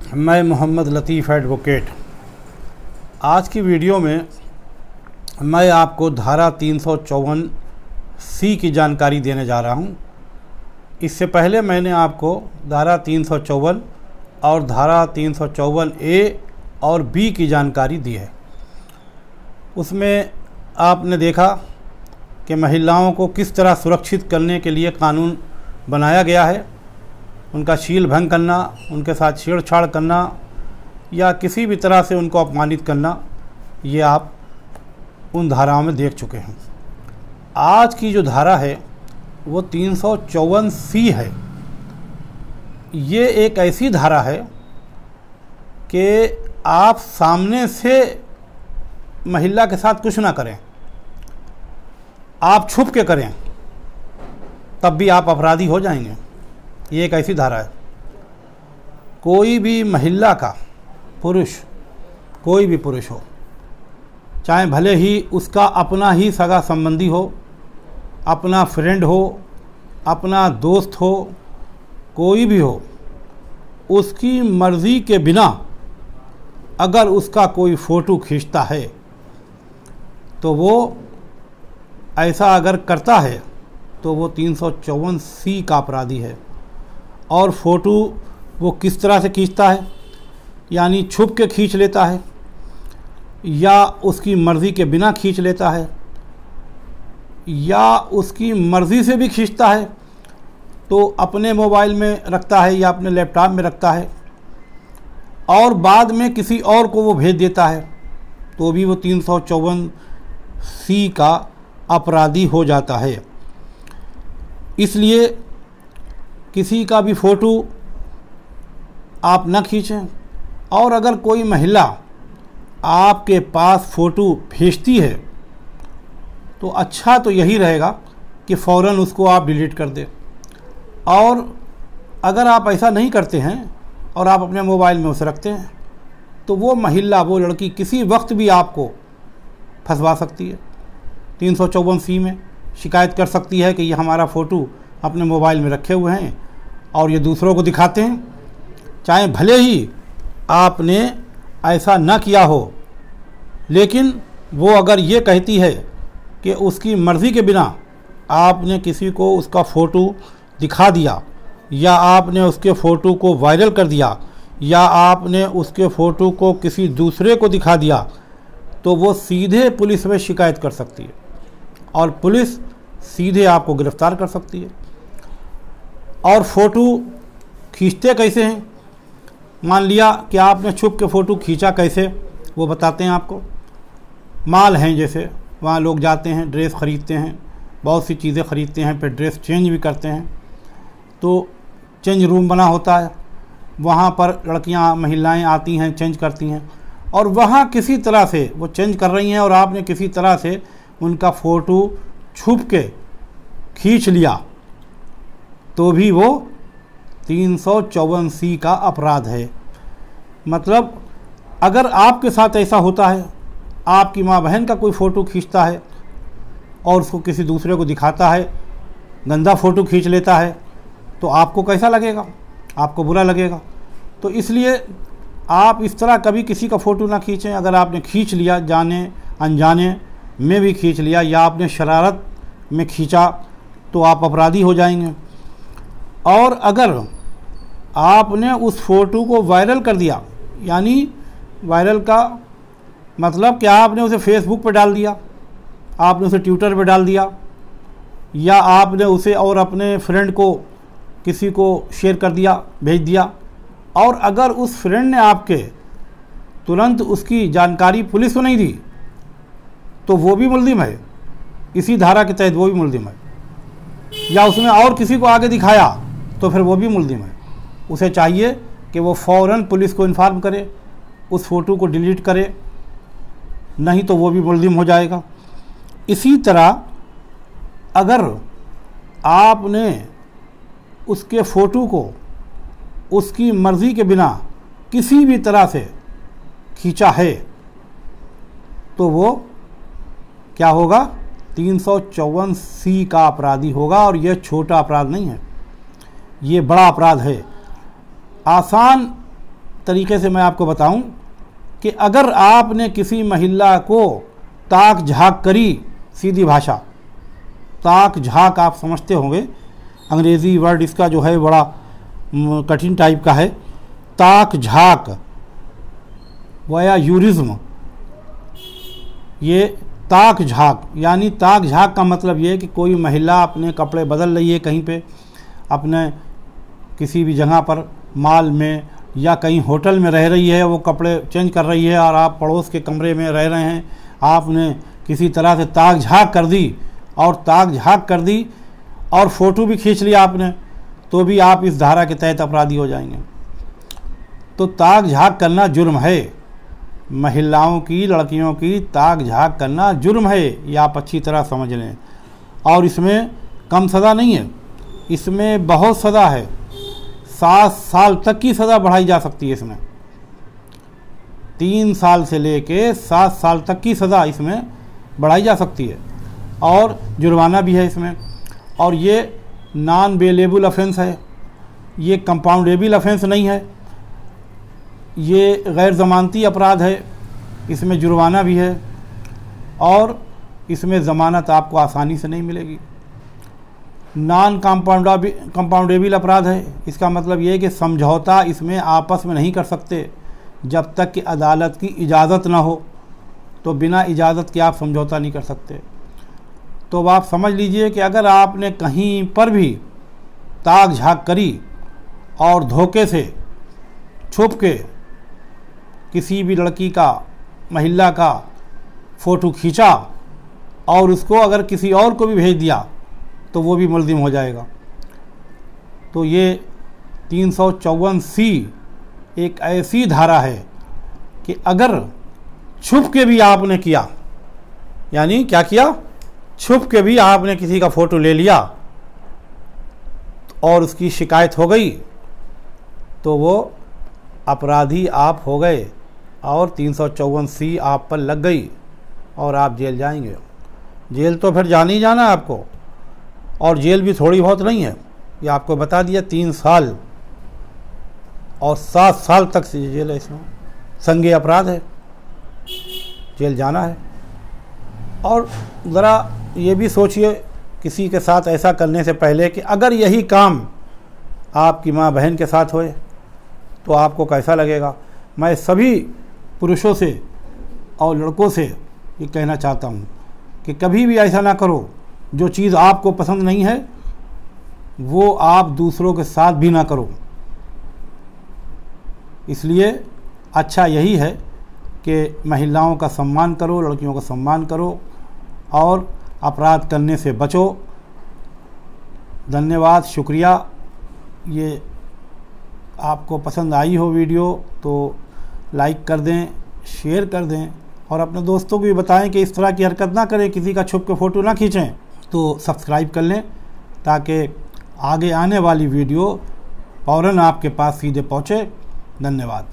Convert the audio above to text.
मैं मोहम्मद लतीफ़ एडवोकेट। आज की वीडियो में मैं आपको धारा 354C की जानकारी देने जा रहा हूं। इससे पहले मैंने आपको धारा 354 और धारा 354A और B की जानकारी दी है। उसमें आपने देखा कि महिलाओं को किस तरह सुरक्षित करने के लिए कानून बनाया गया है। उनका शील भंग करना, उनके साथ छेड़छाड़ करना या किसी भी तरह से उनको अपमानित करना, ये आप उन धाराओं में देख चुके हैं। आज की जो धारा है वो 354C है। ये एक ऐसी धारा है कि आप सामने से महिला के साथ कुछ ना करें, आप छुप के करें, तब भी आप अपराधी हो जाएंगे। ये एक ऐसी धारा है। कोई भी महिला का पुरुष, कोई भी पुरुष हो, चाहे भले ही उसका अपना ही सगा संबंधी हो, अपना फ्रेंड हो, अपना दोस्त हो, कोई भी हो, उसकी मर्ज़ी के बिना अगर उसका कोई फ़ोटो खींचता है तो वो ऐसा अगर करता है तो वो 354C का अपराधी है। और फ़ोटो वो किस तरह से खींचता है, यानी छुप के खींच लेता है या उसकी मर्ज़ी के बिना खींच लेता है या उसकी मर्ज़ी से भी खींचता है तो अपने मोबाइल में रखता है या अपने लैपटॉप में रखता है और बाद में किसी और को वो भेज देता है, तो भी वो 354C का अपराधी हो जाता है। इसलिए किसी का भी फ़ोटो आप न खींचें। और अगर कोई महिला आपके पास फ़ोटो भेजती है तो अच्छा तो यही रहेगा कि फ़ौरन उसको आप डिलीट कर दें। और अगर आप ऐसा नहीं करते हैं और आप अपने मोबाइल में उसे रखते हैं तो वो महिला, वो लड़की किसी वक्त भी आपको फंसवा सकती है। 354C में शिकायत कर सकती है कि ये हमारा फ़ोटो अपने मोबाइल में रखे हुए हैं और ये दूसरों को दिखाते हैं, चाहे भले ही आपने ऐसा न किया हो। लेकिन वो अगर ये कहती है कि उसकी मर्ज़ी के बिना आपने किसी को उसका फ़ोटो दिखा दिया या आपने उसके फ़ोटो को वायरल कर दिया या आपने उसके फ़ोटो को किसी दूसरे को दिखा दिया, तो वो सीधे पुलिस में शिकायत कर सकती है और पुलिस सीधे आपको गिरफ़्तार कर सकती है। और फ़ोटो खींचते कैसे हैं, मान लिया कि आपने छुप के फ़ोटो खींचा कैसे, वो बताते हैं आपको। मॉल हैं जैसे, वहाँ लोग जाते हैं, ड्रेस ख़रीदते हैं, बहुत सी चीज़ें ख़रीदते हैं, फिर ड्रेस चेंज भी करते हैं। तो चेंज रूम बना होता है, वहाँ पर लड़कियाँ, महिलाएं आती हैं, चेंज करती हैं और वहाँ किसी तरह से वो चेंज कर रही हैं और आपने किसी तरह से उनका फ़ोटो छुप के खींच लिया, तो भी वो 354C का अपराध है। मतलब अगर आपके साथ ऐसा होता है, आपकी माँ बहन का कोई फ़ोटो खींचता है और उसको किसी दूसरे को दिखाता है, गंदा फ़ोटो खींच लेता है, तो आपको कैसा लगेगा? आपको बुरा लगेगा। तो इसलिए आप इस तरह कभी किसी का फ़ोटो ना खींचें। अगर आपने खींच लिया, जाने अनजाने में भी खींच लिया या आपने शरारत में खींचा, तो आप अपराधी हो जाएंगे। और अगर आपने उस फ़ोटो को वायरल कर दिया, यानी वायरल का मतलब कि आपने उसे फेसबुक पर डाल दिया, आपने उसे ट्विटर पर डाल दिया या आपने उसे और अपने फ्रेंड को किसी को शेयर कर दिया, भेज दिया, और अगर उस फ्रेंड ने आपके तुरंत उसकी जानकारी पुलिस को नहीं दी, तो वो भी मुल्ज़िम है। इसी धारा के तहत वो भी मुल्ज़िम है। या उसने और किसी को आगे दिखाया तो फिर वो भी मुल्ज़िम है। उसे चाहिए कि वो फ़ौरन पुलिस को इन्फॉर्म करे, उस फ़ोटो को डिलीट करे, नहीं तो वो भी मुल्ज़िम हो जाएगा। इसी तरह अगर आपने उसके फ़ोटो को उसकी मर्ज़ी के बिना किसी भी तरह से खींचा है तो वो क्या होगा? 354C का अपराधी होगा। और यह छोटा अपराध नहीं है, ये बड़ा अपराध है। आसान तरीके से मैं आपको बताऊं कि अगर आपने किसी महिला को ताक झाँक करी, सीधी भाषा ताक झाँक आप समझते होंगे, अंग्रेज़ी वर्ड इसका जो है बड़ा कठिन टाइप का है। ताक झाँक वया यूरिज्म, ये ताक झाँक यानी ताक झाँक का मतलब ये है कि कोई महिला अपने कपड़े बदल रही है कहीं पे, अपने किसी भी जगह पर मॉल में या कहीं होटल में रह रही है, वो कपड़े चेंज कर रही है और आप पड़ोस के कमरे में रह रहे हैं, आपने किसी तरह से ताक झाँक कर दी और ताक झाँक कर दी और फ़ोटो भी खींच लिया आपने, तो भी आप इस धारा के तहत अपराधी हो जाएंगे। तो ताक झाँक करना जुर्म है, महिलाओं की, लड़कियों की ताक झाँक करना जुर्म है, ये आप अच्छी तरह समझ लें। और इसमें कम सज़ा नहीं है, इसमें बहुत सज़ा है, 7 साल तक की सज़ा बढ़ाई जा सकती है इसमें। 3 साल से लेके 7 साल तक की सज़ा इसमें बढ़ाई जा सकती है और जुर्माना भी है इसमें। और ये नॉन बेलेबल ऑफेंस है, ये कंपाउंडेबल ऑफेंस नहीं है, ये गैर ज़मानती अपराध है, इसमें जुर्माना भी है और इसमें ज़मानत आपको आसानी से नहीं मिलेगी। नॉन कंपाउंडेबल अपराध है, इसका मतलब ये है कि समझौता इसमें आपस में नहीं कर सकते जब तक कि अदालत की इजाज़त ना हो, तो बिना इजाज़त के आप समझौता नहीं कर सकते। तो आप समझ लीजिए कि अगर आपने कहीं पर भी ताक झाँक करी और धोखे से छुप के किसी भी लड़की का, महिला का फ़ोटो खींचा और उसको अगर किसी और को भी भेज दिया तो वो भी मुल्ज़िम हो जाएगा। तो ये 354C एक ऐसी धारा है कि अगर छुप के भी आपने किया, यानी क्या किया, छुप के भी आपने किसी का फ़ोटो ले लिया और उसकी शिकायत हो गई, तो वो अपराधी आप हो गए और 354C आप पर लग गई और आप जेल जाएंगे। जेल तो फिर जाना ही जाना है आपको, और जेल भी थोड़ी बहुत नहीं है, ये आपको बता दिया 3 साल और 7 साल तक से जेल है, इसमें संज्ञेय अपराध है, जेल जाना है। और ज़रा ये भी सोचिए किसी के साथ ऐसा करने से पहले कि अगर यही काम आपकी माँ बहन के साथ होए तो आपको कैसा लगेगा। मैं सभी पुरुषों से और लड़कों से ये कहना चाहता हूँ कि कभी भी ऐसा ना करो, जो चीज़ आपको पसंद नहीं है वो आप दूसरों के साथ भी ना करो। इसलिए अच्छा यही है कि महिलाओं का सम्मान करो, लड़कियों का सम्मान करो और अपराध करने से बचो। धन्यवाद, शुक्रिया। ये आपको पसंद आई हो वीडियो तो लाइक कर दें, शेयर कर दें और अपने दोस्तों को भी बताएं कि इस तरह की हरकत ना करें, किसी का छुप के फ़ोटो ना खींचें। तो सब्सक्राइब कर लें ताकि आगे आने वाली वीडियो फ़ौरन आपके पास सीधे पहुँचे। धन्यवाद।